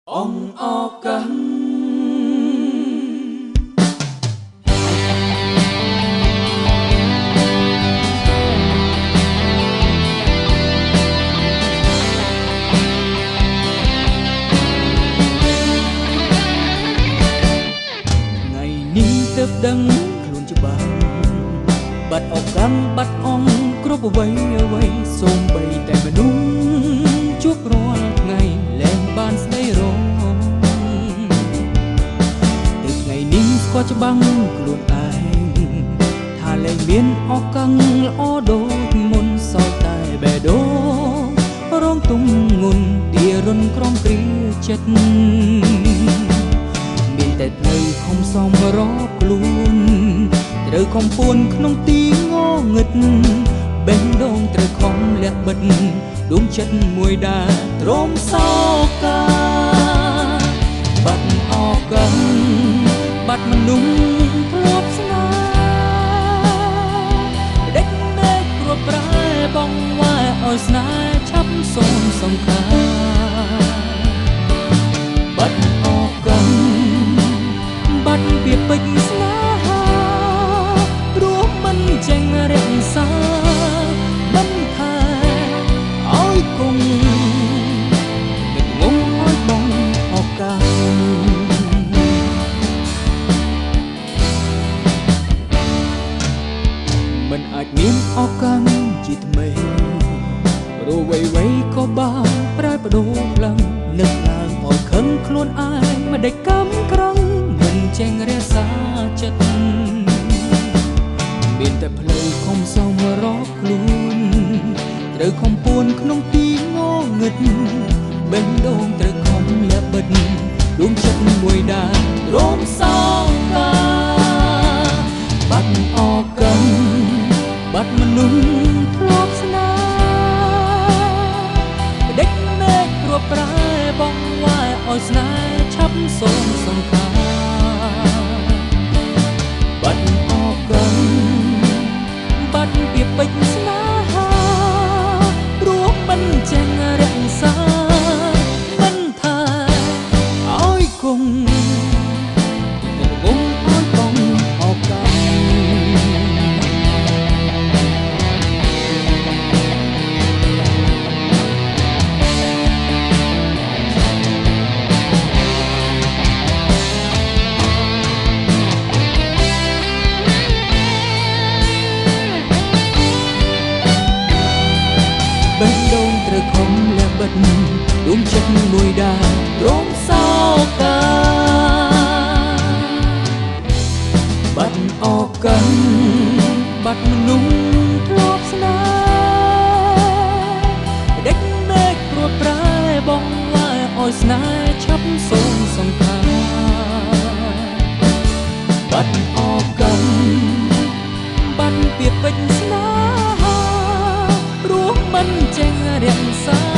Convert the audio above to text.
ông o căng ngày nín tớp đắng luôn cho bạn bắt o căng bắt ong cướp vây vây xôm bayแต่มนุษย์ជួបរាល់ថ្ងៃលែងបានស្ដីរងទើបថ្ងៃនេះស្គាល់ច្បាំងខ្លួនឯងថាលែងមានអកੰល្អដូចមុនសោយតែបេះដូងរងទុំងុនទារុនក្រំគ្រាចិត្តមានតែផ្លូវខំសំរកខ្លួនត្រូវខំពួនក្នុងទីងងឹតបេះដូងត្រូវខំលះបិទដួងចិត្តមួយដែលទ្រាំសោកាបាត់អកੰបាត់មនុស្សធ្លាប់ស្នេហ៍ដេកមេឃព្រួប្រែបងវាយឲ្យស្នេហ៍ឆាប់សូនសង្ខាបាត់អកੰបាត់ពីពេជ្រស្នេហាព្រោះមិនចេញរក្សាមិនថាឲ្យគង់មិនងងឲ្យបងអកាមិនអាចមានអកាជាថ្មីព្រោះវ័យក៏បានប្រែប្ដូរខ្លាំងនឹកឡើងឲ្យខឹងខ្លួនឯងមិនដេចកម្មក្រឹងមិនចេញរក្សាចិត្តមានតែផ្លូវខំសំរកខ្លួនត្រូវខំពួនក្នុងទីងងឹតបេះដូងត្រូវខំលះបិទដួងចិត្តមួយដែលរងសោកាបាត់អកੰបាត់មនុស្សធ្លាប់ស្នេហ៍ដេកមេឃព្រួប្រែបងវាយឲ្យស្នេហ៍ឆាប់សូនសង្ខាបាត់អកੰបាត់ពីពេជ្រស្នេហាព្រោះមិនចេញរក្សាមិនថាឲ្យគង់មិនងងឲ្យបងអកាបេះដូងត្រូវខំលះបិទដួងចិត្តមួយដែលរងសោកាបាត់អកੰបាត់មនុស្សធ្លាប់ស្នេហ៍ដេកមេឃព្រួតប្រែបងវាយឲ្យស្នេហ៍ឆាប់សូនសង្ខាបាត់អកੰបាត់ពីពេជ្រស្នេហាព្រោះមិនចេញរក្សា